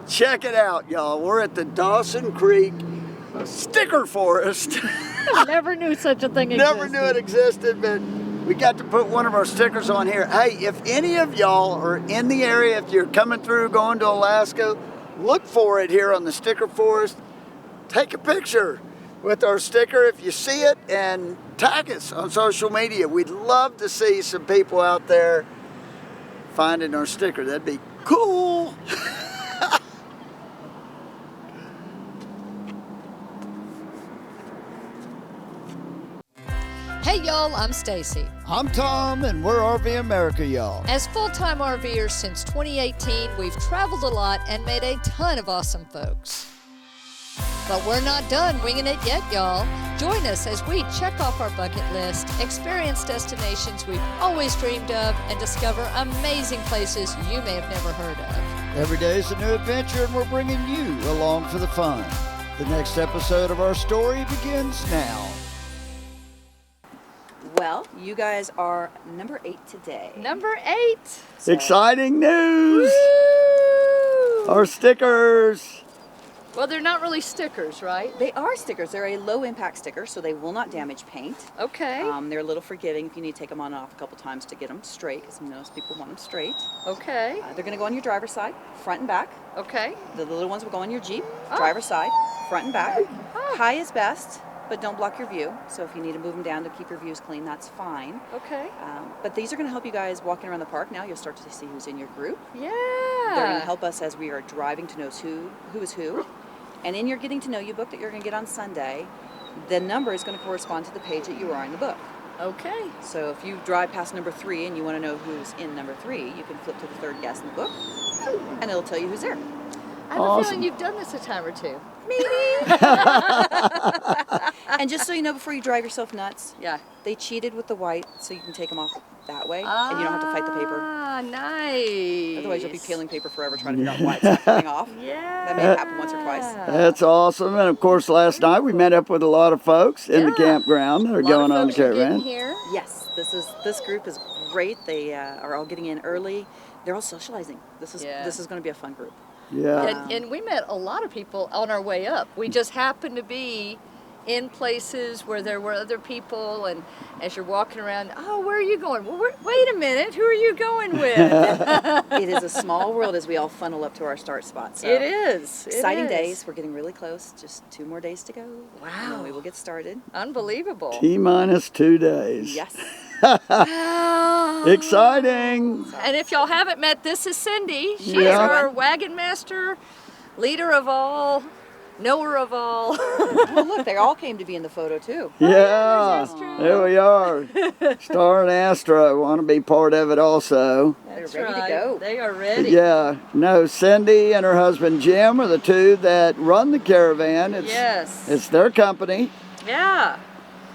Check it out, y'all. We're at the Dawson Creek Sticker Forest. Never knew such a thing existed. Never knew it existed, but we got to put one of our stickers on here. Hey, if any of y'all are in the area, if you're coming through, going to Alaska, look for it here on the Sticker Forest. Take a picture with our sticker if you see it and tag us on social media. We'd love to see some people out there finding our sticker. That'd be cool. Hey y'all, I'm Stacy. I'm Tom, and we're RV America, y'all. As full-time RVers since 2018, we've traveled a lot and met a ton of awesome folks. But we're not done winging it yet, y'all. Join us as we check off our bucket list, experience destinations we've always dreamed of, and discover amazing places you may have never heard of. Every day is a new adventure, and we're bringing you along for the fun. The next episode of our story begins now. Well, you guys are number 8 today. Number 8. So, Exciting news! Woo! Our stickers! Well, they're not really stickers, right? they are stickers. They're a low impact sticker, so they will not damage paint. Okay. They're a little forgiving if you need to take them on and off a couple times to get them straight, because most people want them straight. Okay. They're going to go on your driver's side, front and back. Okay. The little ones will go on your Jeep, Oh. driver's side, front and back. Oh. High is best, but don't block your view. So if you need to move them down to keep your views clean, that's fine. Okay. But these are going to help you guys walking around the park. Now you'll start to see who's in your group. Yeah. They're going to help us as we are driving to know who is who. And in your getting to know you book that you're going to get on Sunday, the number is going to correspond to the page that you are in the book. Okay. So if you drive past number 3 and you want to know who's in number 3, you can flip to the third guest in the book, and it'll tell you who's there. I have a feeling you've done this a time or two. Maybe. And just so you know, before you drive yourself nuts, Yeah. they cheated with the white, so you can take them off that way, and you don't have to fight the paper. Ah, nice. Otherwise, you'll be peeling paper forever trying to figure out why it's not coming off. Yeah. That may happen once or twice. That's awesome. And of course, last night we met up with a lot of folks in the Yeah. campground that are going on the caravan. Here. Yes, this group is great. They are all getting in early. They're all socializing. This is going to be a fun group. Yeah. And we met a lot of people on our way up. We just happened to be in places where there were other people, and as you're walking around, oh, where are you going? Well, wait a minute, who are you going with? It is a small world as we all funnel up to our start spot. So It is. exciting days. We're getting really close. Just 2 more days to go. Wow. And then we will get started. Unbelievable. T-minus 2 days. Yes. Exciting. And if y'all haven't met, this is Cindy. She's Yeah. our wagon master, leader of all, knower of all. Oh, look, they all came to be in the photo too. Yeah. that's true. There we are. Star and Astro want to be part of it also. That's ready to right. go. They are ready. Yeah. No, Cindy and her husband Jim are the two that run the caravan. Yes. It's their company. Yeah.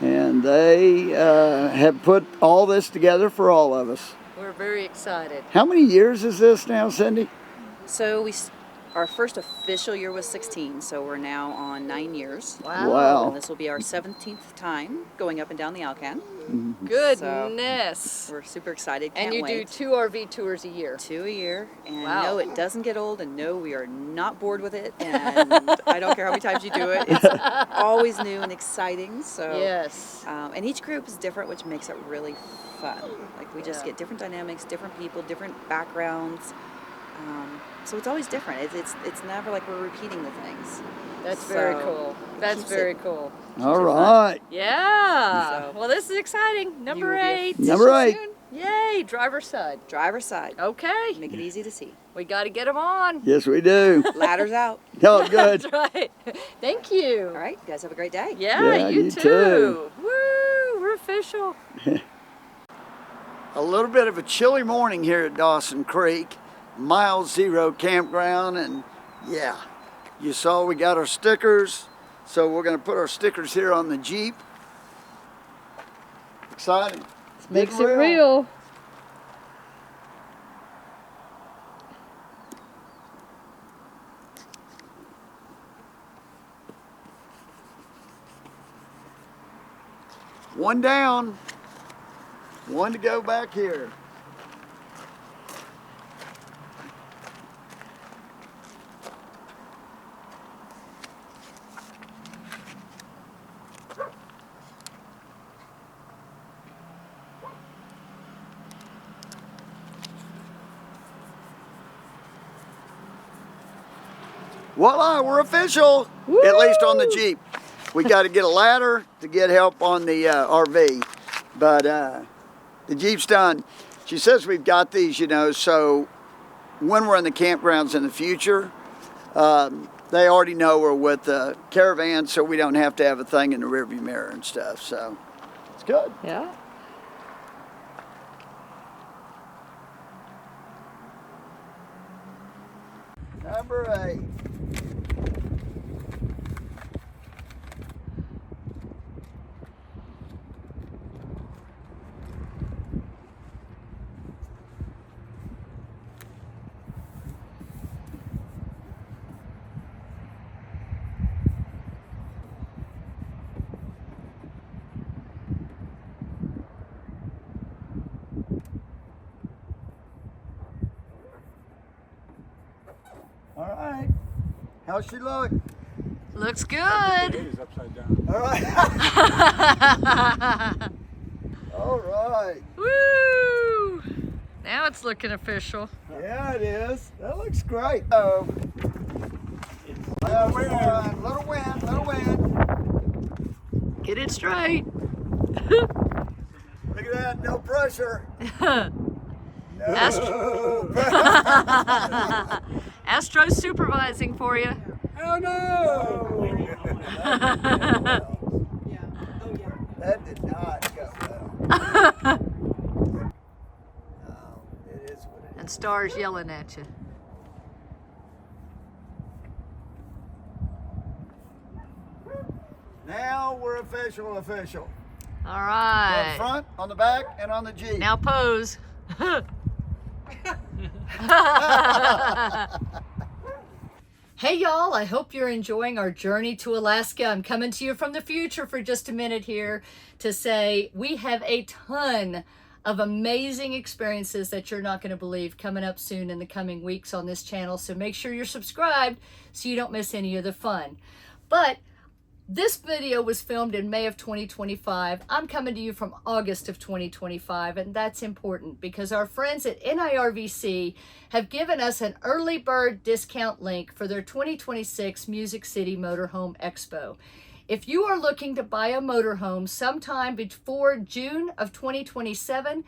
And they have put all this together for all of us. We're very excited. How many years is this now, Cindy? So our first official year was 16, so we're now on 9 years. Wow. And this will be our 17th time going up and down the ALCAN. Goodness. We're super excited. And Can't you wait. do 2 RV tours a year. 2 a year, and Wow. no, it doesn't get old, and no, we are not bored with it, and I don't care how many times you do it, it's always new and exciting, so. Yes. And each group is different, which makes it really fun. Like, we just get different dynamics, different people, different backgrounds, so it's always different. It's never like we're repeating the things. That's very So, cool. That's keeps very it- cool. All right. Yeah. So- Well, this is exciting. Number You will be 8. Number 8. soon. Yay, driver's side. Driver's side. Okay. Make it easy to see. We got to get them on. Yes, we do. Ladders out. Oh, good. That's right. Thank you. All right, you guys have a great day. Yeah, Yeah, you you too. too. Woo, we're official. A little bit of a chilly morning here at Dawson Creek, Mile Zero Campground, and yeah, you saw we got our stickers, so we're going to put our stickers here on the Jeep. Exciting. Makes it real. One down, one to go back here. voila, we're official. Woo! At least on the Jeep. We got to get a ladder to get help on the RV, but the Jeep's done. She says we've got these, you know, so when we're in the campgrounds in the future, they already know we're with the Caravan, so we don't have to have a thing in the rearview mirror and stuff, so it's good. Yeah. Number 8. All right. How's she look? Looks good. It is upside down. All right. All right. Woo! Now it's looking official. Yeah, it is. That looks great. Oh. Little wind, little wind, little wind. Get it straight. Look at that, no pressure. No. Astro's supervising for you. Oh no! That did not go well. No, it is what it And is. Star's yelling at you. Now we're official. All On right. the front, on the back, and on the Jeep. Now pose. Hey y'all, I hope you're enjoying our journey to Alaska. I'm coming to you from the future for just a minute here to say we have a ton of amazing experiences that you're not going to believe coming up soon in the coming weeks on this channel. So make sure you're subscribed so you don't miss any of the fun. But this video was filmed in May of 2025. I'm coming to you from August of 2025, and that's important because our friends at NIRVC have given us an early bird discount link for their 2026 Music City Motorhome Expo. If you are looking to buy a motorhome sometime before June of 2027,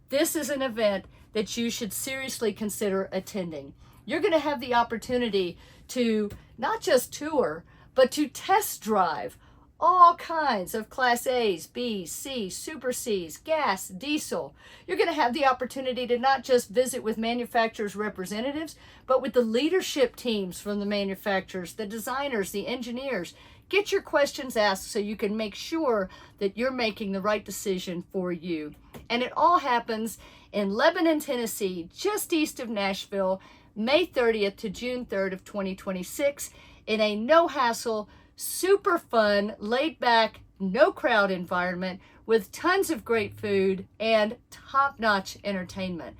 this is an event that you should seriously consider attending. You're going to have the opportunity to not just tour, but to test drive all kinds of Class A's, B's, C's, Super C's, gas, diesel. You're going to have the opportunity to not just visit with manufacturers' representatives, but with the leadership teams from the manufacturers, the designers, the engineers. Get your questions asked so you can make sure that you're making the right decision for you. And it all happens in Lebanon, Tennessee, just east of Nashville, May 30th to June 3rd of 2026. In a no-hassle, super fun, laid-back, no-crowd environment with tons of great food and top-notch entertainment.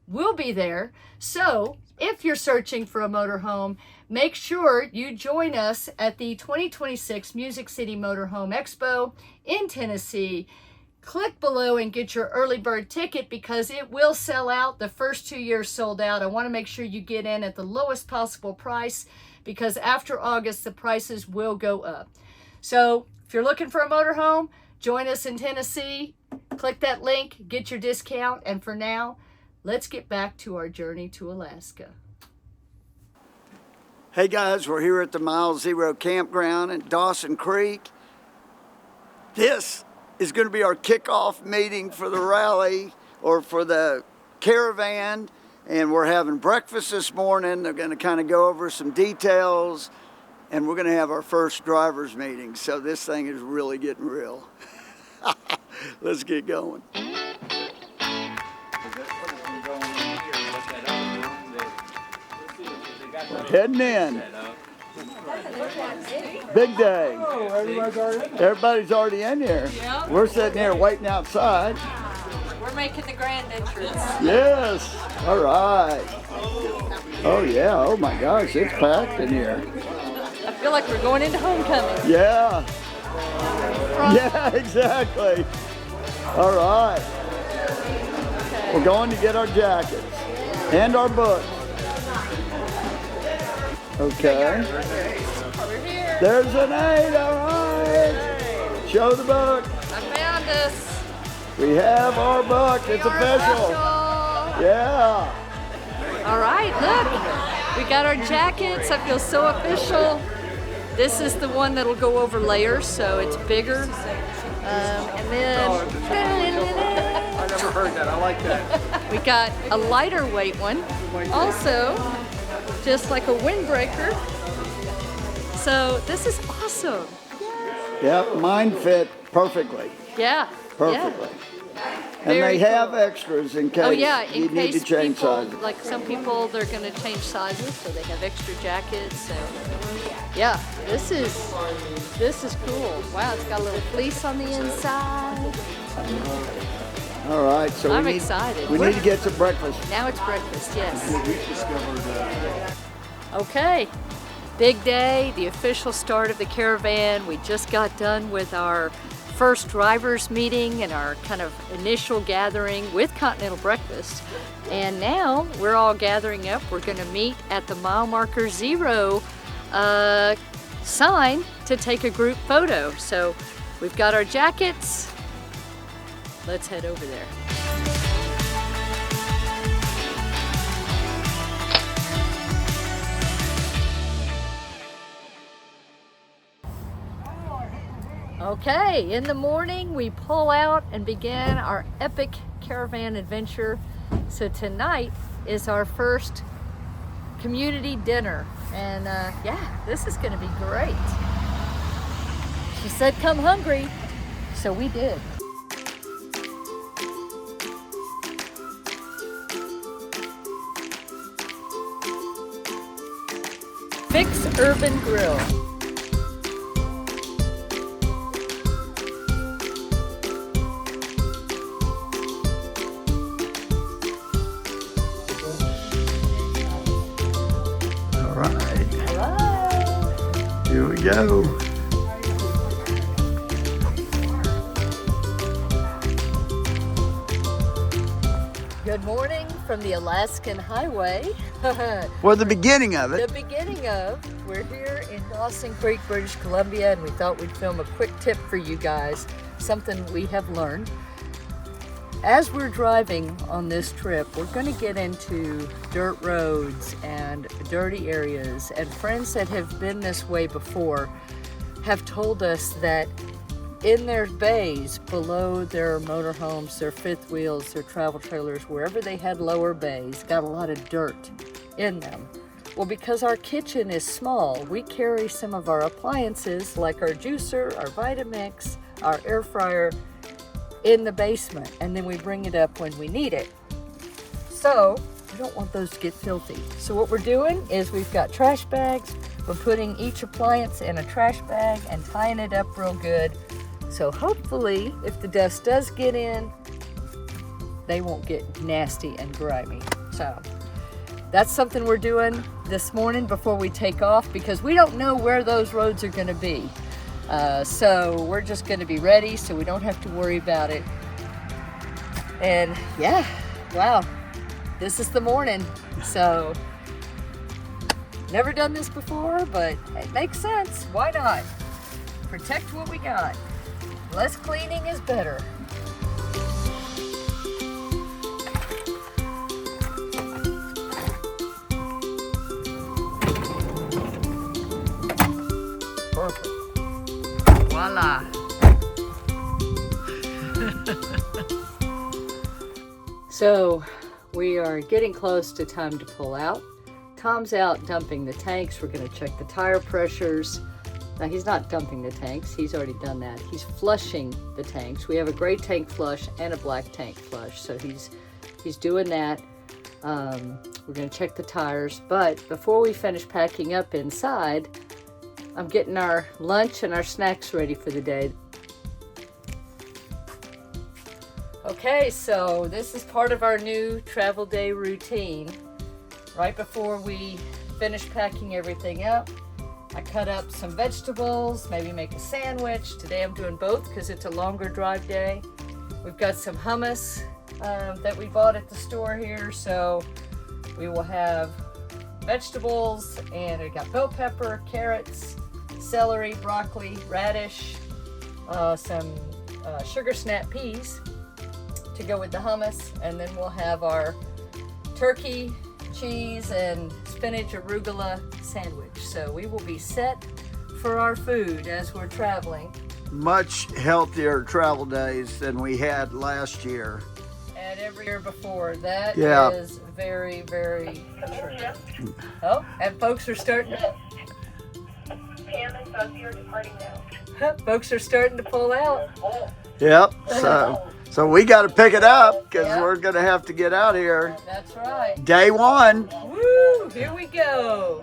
We'll be there, so if you're searching for a motorhome, make sure you join us at the 2026 Music City Motorhome Expo in Tennessee. Click below and get your early bird ticket because it will sell out. The first 2 years sold out. I want to make sure you get in at the lowest possible price, because after August, the prices will go up. So if you're looking for a motorhome, join us in Tennessee. Click that link, get your discount. And for now, let's get back to our journey to Alaska. Hey guys, we're here at the Mile Zero Campground in Dawson Creek. This is going to be our kickoff meeting for the rally, or for the Caravan. And we're having breakfast this morning. They're going to kind of go over some details, and we're going to have our first drivers meeting. So this thing is really getting real. Let's get going. We're heading in. Big day. Everybody's already in here. Yep. We're sitting here waiting outside. We're making the grand entrance. Yes. All right. Oh yeah. Oh my gosh, it's packed in here. I feel like we're going into homecoming. Yeah. Yeah, exactly. All right. We're going to get our jackets and our books. Okay. We're here. There's an 8, all right. Show the book. I found us. We have our book. It's official. Yeah. All right, look. We got our jackets. I feel so official. This is the one that'll go over layers, so it's bigger. And then I never heard that. I like that. we got a lighter weight one. Also, just like a windbreaker. So this is awesome. Yep, mine fit perfectly. Yeah. Perfectly. Yeah. And they Very have cool. extras in case Oh yeah, you in need to case change people, sizes. like some people, they're gonna change sizes, so they have extra jackets. So yeah, this is cool. Wow, it's got a little fleece on the inside. All right, so I'm we need, excited. We need to get some breakfast. Now it's breakfast, yes. We discovered Okay, big day, the official start of the caravan. We just got done with our first drivers meeting and our kind of initial gathering with Continental Breakfast. And now we're all gathering up. We're gonna meet at the mile marker 0 sign to take a group photo. So we've got our jackets. Let's head over there. Okay, in the morning we pull out and begin our epic caravan adventure. So tonight is our first community dinner, and yeah, this is gonna be great. She said come hungry, so we did. Fix Urban Grill. All right, Hello. here we go. Good morning from the Alaskan Highway. Well, the beginning of The it. beginning of, we're here in Dawson Creek, British Columbia, and we thought we'd film a quick tip for you guys, something we have learned. As we're driving on this trip, we're going to get into dirt roads and dirty areas, and friends that have been this way before have told us that in their bays, below their motorhomes, their fifth wheels, their travel trailers, wherever they had lower bays, got a lot of dirt in them. Well, because our kitchen is small, we carry some of our appliances like our juicer, our Vitamix, our air fryer in the basement, and then we bring it up when we need it. So we don't want those to get filthy. So what we're doing is we've got trash bags. We're putting each appliance in a trash bag and tying it up real good. So hopefully, if the dust does get in, they won't get nasty and grimy. So that's something we're doing this morning before we take off, because we don't know where those roads are going to be. So we're just going to be ready so we don't have to worry about it. And yeah, wow, this is the morning. So never done this before, but it makes sense. Why not? Protect what we got. Less cleaning is better. Perfect. Voila. So we are getting close to time to pull out. Tom's out dumping the tanks. We're going to check the tire pressures. Now he's not dumping the tanks, he's already done that. He's flushing the tanks. We have a gray tank flush and a black tank flush, so he's doing that. We're gonna check the tires, but before we finish packing up inside, I'm getting our lunch and our snacks ready for the day. Okay, so this is part of our new travel day routine. Right before we finish packing everything up, I cut up some vegetables, maybe make a sandwich. Today I'm doing both because it's a longer drive day. We've got some hummus that we bought at the store here, so we will have vegetables, and we got bell pepper, carrots, celery, broccoli, radish, some sugar snap peas to go with the hummus, and then we'll have our turkey, cheese, and spinach arugula sandwich. So we will be set for our food as we're traveling. Much healthier travel days than we had last year. And every year before. That Yeah. is very, very true. Oh, and folks are starting to... Pam and Sophie are departing now. Folks are starting to pull out. Yep. So we got to pick it up because Yeah. we're going to have to get out here. That's right. Day one. Woo! Here we go.